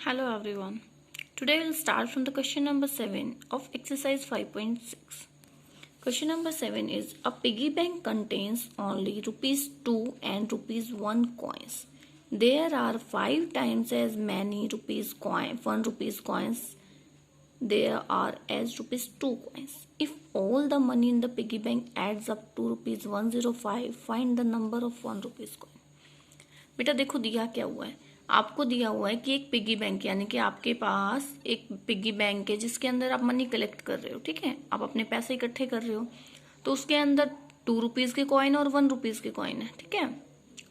Hello everyone. Today we'll start from the question number 7 of exercise 5.6. Question number 7 is a piggy bank contains only rupees 2 and rupees 1 coins. There are 5 times as many rupees 1 rupees coins there are as rupees 2 coins. If all the money in the piggy bank adds up to rupees 105, find the number of 1 rupees coin. बेटा देखो दिया क्या हुआ है, आपको दिया हुआ है कि एक पिगी बैंक यानी कि आपके पास एक पिगी बैंक है जिसके अंदर आप मनी कलेक्ट कर रहे हो। ठीक है, आप अपने पैसे इकट्ठे कर रहे हो, तो उसके अंदर 2 रुपीज के कॉइन और 1 रुपीज के कॉइन है। ठीक है,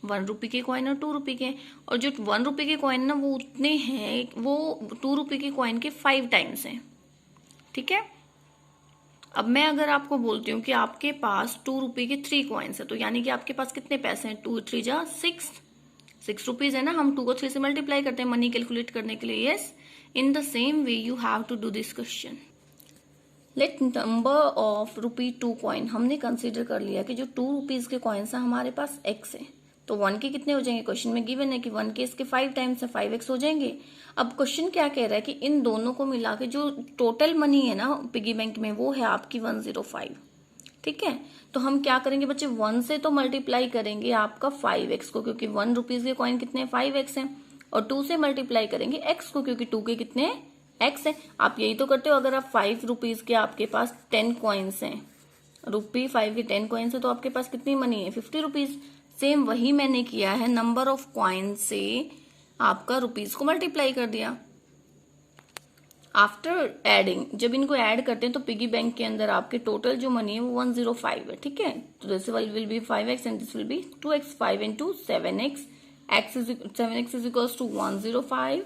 1 रुपये के कॉइन और 2 रुपये के, और जो 1 रुपये के कॉइन ना वो उतने हैं, वो 2 रुपये के कॉइन के 5 टाइम्स हैं। ठीक है, अब मैं अगर आपको बोलती हूँ कि आपके पास 2 रुपये के 3 कॉइन्स है, तो यानी कि आपके पास कितने पैसे हैं, 2 3 जा 6 रुपीज है ना। हम 2 को 3 से मल्टीप्लाई करते हैं मनी कैलकुलेट करने के लिए। Yes, in the same way you have to do this question. Let number of ₹2 coin, हमने कंसीडर कर लिया कि जो 2 रुपीज के कॉइन्स हैं हमारे पास x है, तो 1 के कितने हो जाएंगे, क्वेश्चन में गिवन है कि 1 के इसके 5 टाइम्स है, 5x हो जाएंगे। अब क्वेश्चन क्या कह रहा है कि इन दोनों को मिला के जो टोटल मनी है ना पिगी बैंक में वो है आपकी 105। ठीक है, तो हम क्या करेंगे बच्चे, 1 से तो मल्टीप्लाई करेंगे आपका 5x को, क्योंकि 1 रुपीज के कॉइन कितने 5x हैं, और 2 से मल्टीप्लाई करेंगे x को, क्योंकि 2 के कितने x है। आप यही तो करते हो, अगर आप 5 रुपीज के आपके पास 10 कॉइन्स हैं, ₹5 के 10 कॉइन्स है, तो आपके पास कितनी मनी है 50 रुपीज। सेम वही मैंने किया है, नंबर ऑफ कॉइन से आपका रुपीज को मल्टीप्लाई कर दिया। आफ्टर एडिंग, जब इनको ऐड करते हैं तो पिगी बैंक के अंदर आपके टोटल जो मनी है वो 105 है। ठीक है, तो this will B 5x and this will B 2x, 5 into 7x, 7x is equals to 105।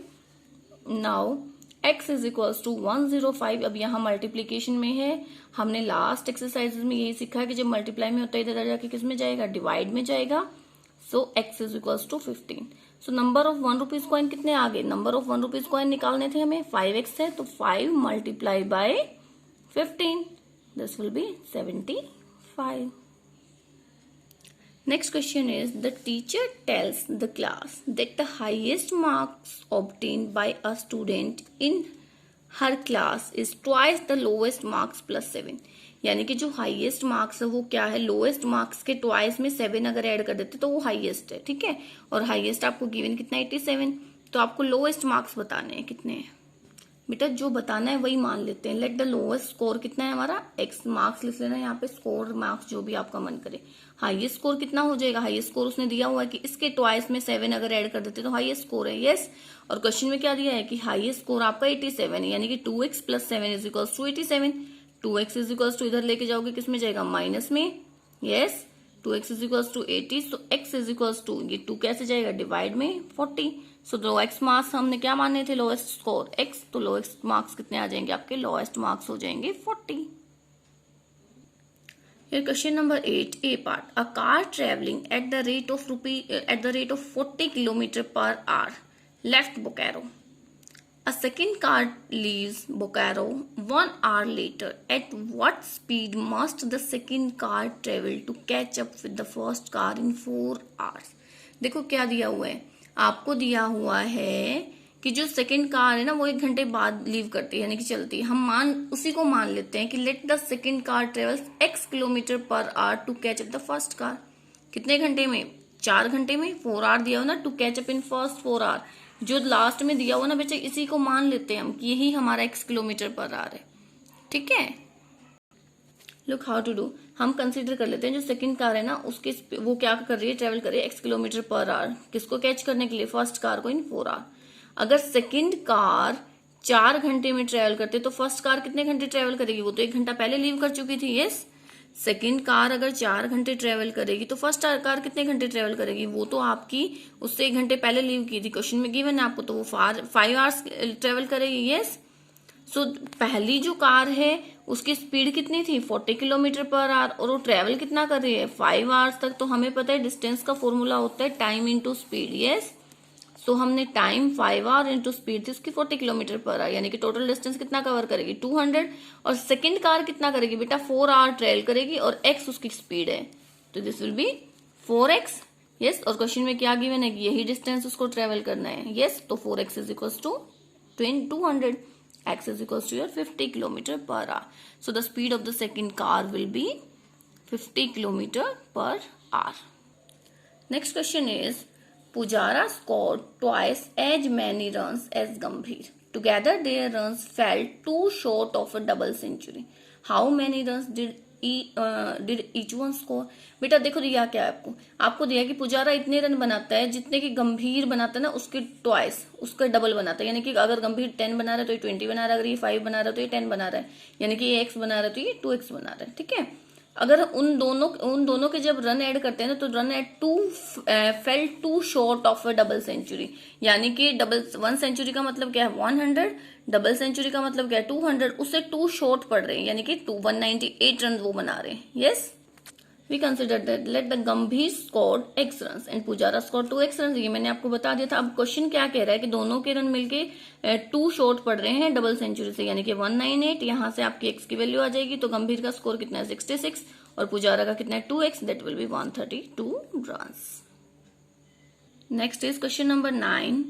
Now x is equals to 105। अब यहाँ मल्टीप्लीकेशन में है, हमने लास्ट एक्सरसाइज में यही सीखा है कि जब मल्टीप्लाई में होता है इधर जाके किस में जाएगा, डिवाइड में जाएगा। सो x is equals to 15। So number of 1 rupees coin कितने आ गए, नंबर ऑफ 1 रुपीज कॉइन निकालने थे हमें, 5x है, तो 5 multiply by 15, this will B 75। Next question is the teacher tells the class that the highest marks obtained by a student in her class is twice the lowest marks plus 7। यानी कि जो highest marks है वो क्या है, lowest marks के twice में 7 अगर ऐड कर देते तो वो हाईएस्ट है। ठीक है, और हाईएस्ट आपको गिवन कितना 87, तो आपको लोएस्ट मार्क्स बताने हैं कितने हैं। बेटा जो बताना है वही मान लेते हैं। लेट द लोएस्ट स्कोर कितना है हमारा, x मार्क्स लिख लेना यहाँ पे, स्कोर मार्क्स जो भी आपका मन करे। हाईएस्ट स्कोर कितना हो जाएगा, हाईएस्ट स्कोर उसने दिया हुआ है कि इसके ट्वाइस में 7 अगर ऐड कर देते तो हाईएस्ट स्कोर है। यस, और क्वेश्चन में क्या दिया है कि हाईएस्ट स्कोर आपका 87 है, यानी कि 2x + 7 is equals to 87। 2x is equals to इधर लेके जाओगे किस में जाएगा, माइनस में। Yes, 2x is equals to 80, so x is equals to, ये 2 कैसे जाएगा, डिवाइड में 40। सो लोएस्ट मार्क्स हमने क्या माने थे, लोएस्ट स्कोर x, तो लोएस्ट मार्क्स कितने आ जाएंगे आपके, लोएस्ट मार्क्स हो जाएंगे 40। Question number 8 A part, a car travelling at the rate of 40 kilometre per our left Bokaro. A second car leaves Bokaro 1 hour later. At what speed must the second car travel to catch up with the first car in 4 hours? देखो क्या दिया हुआ है, आपको दिया हुआ है कि जो सेकंड कार है ना वो 1 घंटे बाद लीव करती है, यानी कि चलती है। हम उसी को मान लेते हैं कि let the second car travels x kilometre per hour to catch up the first car. कितने घंटे में, 4 घंटे में, 4 आवर दिया हो ना, to catch up in first 4 hour. जो लास्ट में दिया हुआ ना बच्चे, इसी को मान लेते हैं हम कि यही हमारा x किलोमीटर पर आवर है। ठीक है, लुक हाउ टू डू, हम कंसीडर कर लेते हैं जो सेकंड कार है ना उसके वो क्या कर रही है, ट्रेवल कर रही है x किलोमीटर पर आवर, किसको कैच करने के लिए, फर्स्ट कार को, इन 4 आवर। अगर सेकंड कार 4 घंटे में ट्रेवल करते तो फर्स्ट कार कितने घंटे ट्रेवल करेगी, वो तो 1 घंटा पहले लीव कर चुकी थी। यस, सेकेंड कार अगर 4 घंटे ट्रेवल करेगी तो फर्स्ट कार कितने घंटे ट्रेवल करेगी, वो तो आपकी उससे 1 घंटे पहले लीव की थी, क्वेश्चन में गिवन है आपको, तो वो 5 आवर्स ट्रेवल करेगी। यस, सो पहली जो कार है उसकी स्पीड कितनी थी, 40 किलोमीटर पर आवर, और वो ट्रेवल कितना कर रही है, 5 आवर्स तक। तो हमें पता है डिस्टेंस का फॉर्मूला होता है टाइम इंटू स्पीड। यस, तो हमने टाइम 5 आवर इंटू स्पीड थी उसकी 40 किलोमीटर पर आवर, यानी कि टोटल डिस्टेंस कितना कवर करेगी, 200। और सेकंड कार कितना करेगी बेटा, 4 आवर ट्रेवल करेगी, और x उसकी स्पीड है, तो this will B 4x। Yes, और क्वेश्चन में क्या गिवन है कि यही डिस्टेंस उसको ट्रेवल करना है। यस, तो 4x is equal to 200, x is equals to your 50 kilometer per hour. So the speed of the second car will be 50 kilometer per hour. Next question is, Pujara scored twice as many runs as Gambhir. Together their runs fell too short of a double century. How many runs did each one score? बेटा देखो दिया क्या है आपको दिया कि पुजारा इतने run बनाता है जितने कि गंभीर बनाता है ना उसके ट्वाइस, उसका डबल बनाता है। यानी कि अगर गंभीर 10 बना रहा है तो ये 20 बना रहा है, अगर ये 5 बना रहा है तो ये 10 बना रहा है, यानी कि ये x बना रहा है तो ये 2x बना रहा है। ठीक है, अगर उन दोनों के जब रन ऐड करते हैं ना तो run at two fell two short of a double century. यानी कि डबल 1 सेंचुरी का मतलब क्या है 100, डबल सेंचुरी का मतलब क्या है 200, उससे 2 शॉर्ट पड़ रहे हैं, यानी कि 198 रन वो बना रहे हैं। Yes, we consider that let the Gambhir scored x run and Pujara score 2x run. ये मैंने आपको बता दिया था। अब क्वेश्चन क्या कह रहा है कि दोनों के रन मिलके 2 शॉर्ट पड़ रहे हैं डबल सेंचुरी से, यानी कि 198। यहाँ से आपकी x की वैल्यू आ जाएगी, तो गंभीर का स्कोर कितना है 66 और पुजारा का कितना है 2x, that will be 132 runs. Next is question number 9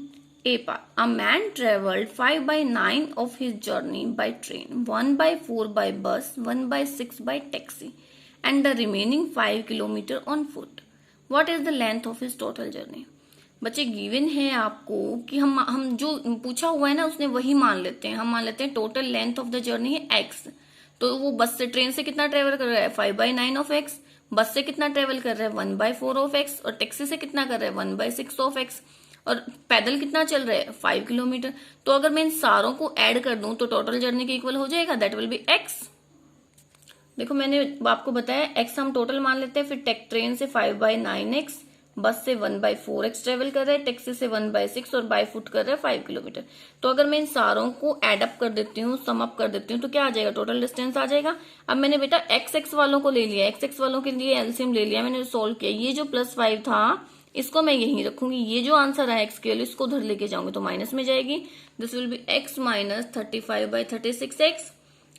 A part. A man travelled 5/9 of his journey by train, 1/4 by bus, 1/6 by taxi, and the remaining 5 kilometer on foot. What is the length of his total journey? बच्चे given है आपको कि हम जो पूछा हुआ है ना उसने वही मान लेते हैं। हम मान लेते हैं total length of the journey है x, तो वो बस से ट्रेन से कितना ट्रेवल कर रहा है 5/9 ऑफ x, बस से कितना ट्रेवल कर रहा है 1/4 ऑफ x, और टैक्सी से कितना कर रहा है 1/6 ऑफ x, और पैदल कितना चल रहा है 5 किलोमीटर। तो अगर मैं इन सारों को ऐड कर दूं तो टोटल जर्नी के इक्वल हो जाएगा, दैट विल बी x। देखो मैंने आपको बताया x हम टोटल मान लेते हैं, फिर ट्रेन से 5/9x, बस से 1/4x ट्रेवल कर रहे हैं, टैक्सी से 1/6 और बाय फुट कर रहे हैं 5 किलोमीटर। तो अगर मैं इन सारों को एड अप कर देती हूँ, सम अप कर देती हूँ, तो क्या आ जाएगा टोटल डिस्टेंस आ जाएगा। अब मैंने बेटा x वालों को ले लिया, x वालों के लिए एलसीएम ले लिया, मैंने सोल्व किया। ये जो +5 था इसको मैं यहीं रखूंगी, ये जो आंसर है x के लिए इसको उधर लेके जाऊंगी तो माइनस में जाएगी। This will B x minus 35/36x।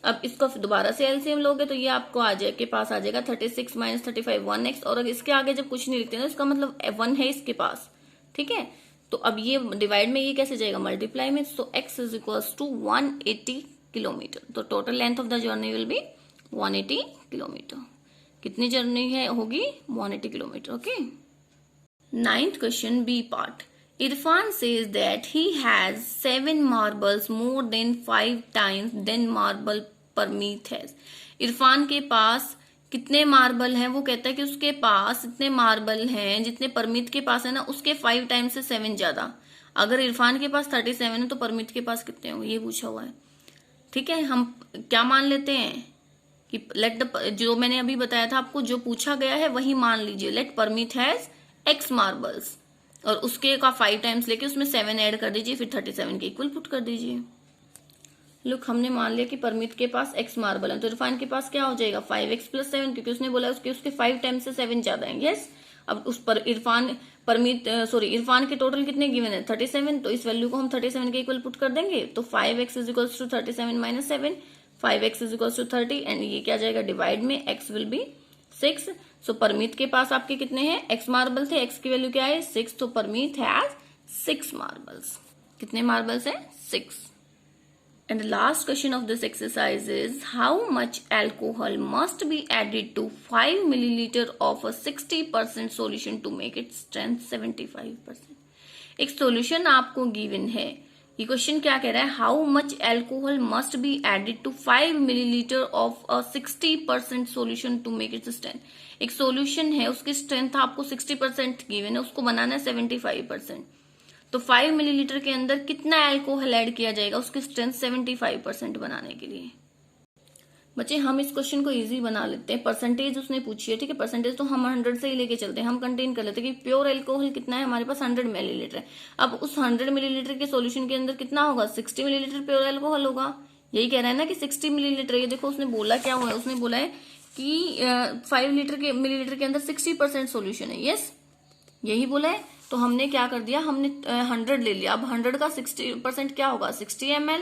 अब इसको दोबारा से एलसीएम लोगे तो ये आपको आ जाए के पास आ जाएगा 36 माइनस 35 1x, और अगर इसके आगे जब कुछ नहीं लिखते ना इसका मतलब 1 है इसके पास। ठीक है, तो अब ये डिवाइड में ये कैसे जाएगा मल्टीप्लाई में, so x is equals to 180 kilometre. तो total length of the journey will be 180 kilometre. कितनी जर्नी है होगी 180 kilometre. Okay, 9th question B part. Irfan says that he has 7 marbles more than 5 times than marble Parmeet has. Irfan के पास कितने marble हैं, वो कहता है कि उसके पास इतने मार्बल हैं जितने परमीत के पास है ना उसके 5 टाइम्स से 7 ज्यादा। अगर इरफान के पास 37 है तो परमीत के पास कितने होंगे ये पूछा हुआ है। ठीक है, हम क्या मान लेते हैं कि लेट द, जो मैंने अभी बताया था आपको, जो पूछा गया है वही मान लीजिए। Let Parmeet has x marbles, और उसके का 5 टाइम्स लेके उसमें 7 ऐड कर दीजिए, फिर 37 के इक्वल पुट कर दीजिए। लुक, हमने मान लिया कि परमीत के पास x मार्बल है, तो इरफान के पास क्या हो जाएगा 5x + 7, क्योंकि उसने बोला उसके 5 टाइम्स से 7 ज्यादा है। यस, अब उस पर इरफान के टोटल कितने गिवन है 37, तो इस वैल्यू को हम 37 के इक्वल पुट कर देंगे, तो 5x इज इक्वल टू 37 माइनस 7, 5x is equal to 30, and ये क्या जाएगा डिवाइड में, x will be 6। So Parmeet के पास आपके कितने हैं x मार्बल थे, x की वैल्यू क्या है 6, तो परमीत हैज 6 मार्बल्स। कितने मार्बल्स हैं 6। And the last question of this exercise is, how much alcohol must be added to 5 milliliter of a 60% solution to make its strength 75%? एक solution आपको given है, ये क्वेश्चन क्या कह रहा है, how much alcohol must be added to 5 millilitre of a 60% solution to make its strength. एक solution है उसकी स्ट्रेंथ आपको 60% गिवन है, उसको बनाना है 75%, तो 5 मिलीलीटर के अंदर कितना एल्कोहल ऐड किया जाएगा उसकी स्ट्रेंथ 75% बनाने के लिए। बच्चे हम इस क्वेश्चन को इजी बना लेते हैं, परसेंटेज उसने पूछी है। ठीक है, परसेंटेज तो हम 100 से ही लेके चलते हैं, हम कंटेन कर लेते हैं कि प्योर एल्कोहल कितना है हमारे पास 100 मिलीलीटर है। अब उस 100 मिलीलीटर के सॉल्यूशन के अंदर कितना होगा 60 मिलीलीटर प्योर एल्कोहल होगा। यही कह रहा है ना कि 60 मिलीलीटर। ये देखो उसने बोला क्या हुआ है, उसने बोला है कि 5 मिलीलीटर के अंदर 60% सोल्यूशन है। यस, यही बोला है, तो हमने क्या कर दिया, हमने 100 ले लिया। अब 100 का 60% क्या होगा 60 ml,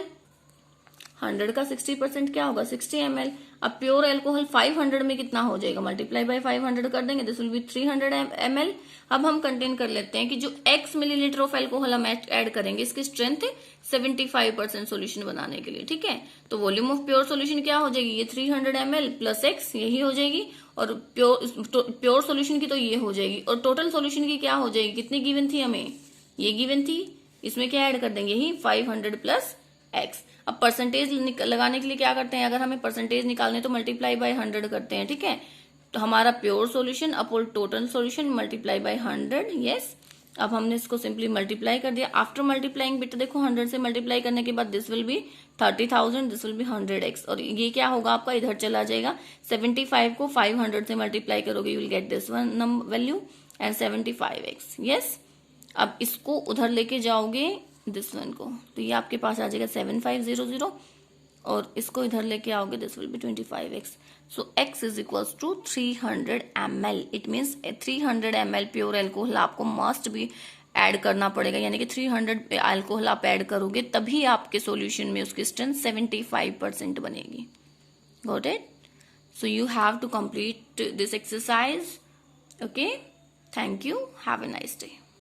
100 का 60% क्या होगा 60 ml। अब प्योर एल्कोहल 500 में कितना हो जाएगा, मल्टीप्लाई बाय 500 कर देंगे, दिस विल बी 300 ml। अब हम कंटेन कर लेते हैं कि जो x मिलीलीटर ऑफ एल्कोहल हम ऐड करेंगे इसकी स्ट्रेंथ है 75% सोल्यूशन बनाने के लिए, ठीक है। तो वॉल्यूम ऑफ प्योर सोल्यूशन क्या हो जाएगी, ये 300 ml प्लस x यही हो जाएगी, और प्योर सोल्यूशन की तो ये हो जाएगी, और टोटल सोल्यूशन की क्या हो जाएगी, कितनी गिवन थी हमें, ये गिवन थी, इसमें क्या ऐड कर देंगे यही 500 प्लस x। अब परसेंटेज लगाने के लिए क्या करते हैं, अगर हमें परसेंटेज निकालने तो मल्टीप्लाई बाय 100 करते हैं, ठीक है। तो हमारा pure solution upon total solution multiply by 100, yes. अब हमने इसको सिंपली मल्टीप्लाई कर दिया। आफ्टर मल्टीप्लाइंग बेटा देखो 100 से मल्टीप्लाई करने के बाद this will B 30,000, this will B 100x, और ये क्या होगा आपका इधर चला जाएगा। 75 को 500 से मल्टीप्लाई करोगे you will get this one number value and 75x, yes. अब इसको उधर लेके जाओगे दिस वन को, तो ये आपके पास आ जाएगा 7500, और इसको इधर लेके आओगे this will be 25x। So x is equals to 300 ml। It means 300 ml pure alcohol आपको मस्ट भी ऐड करना पड़ेगा, यानी कि 300 एल्कोहल आप ऐड करोगे तभी आपके सॉल्यूशन में उसकी स्ट्रेंथ 75% बनेगी। Got it? So you have to complete this exercise. Okay, thank you, have a nice day.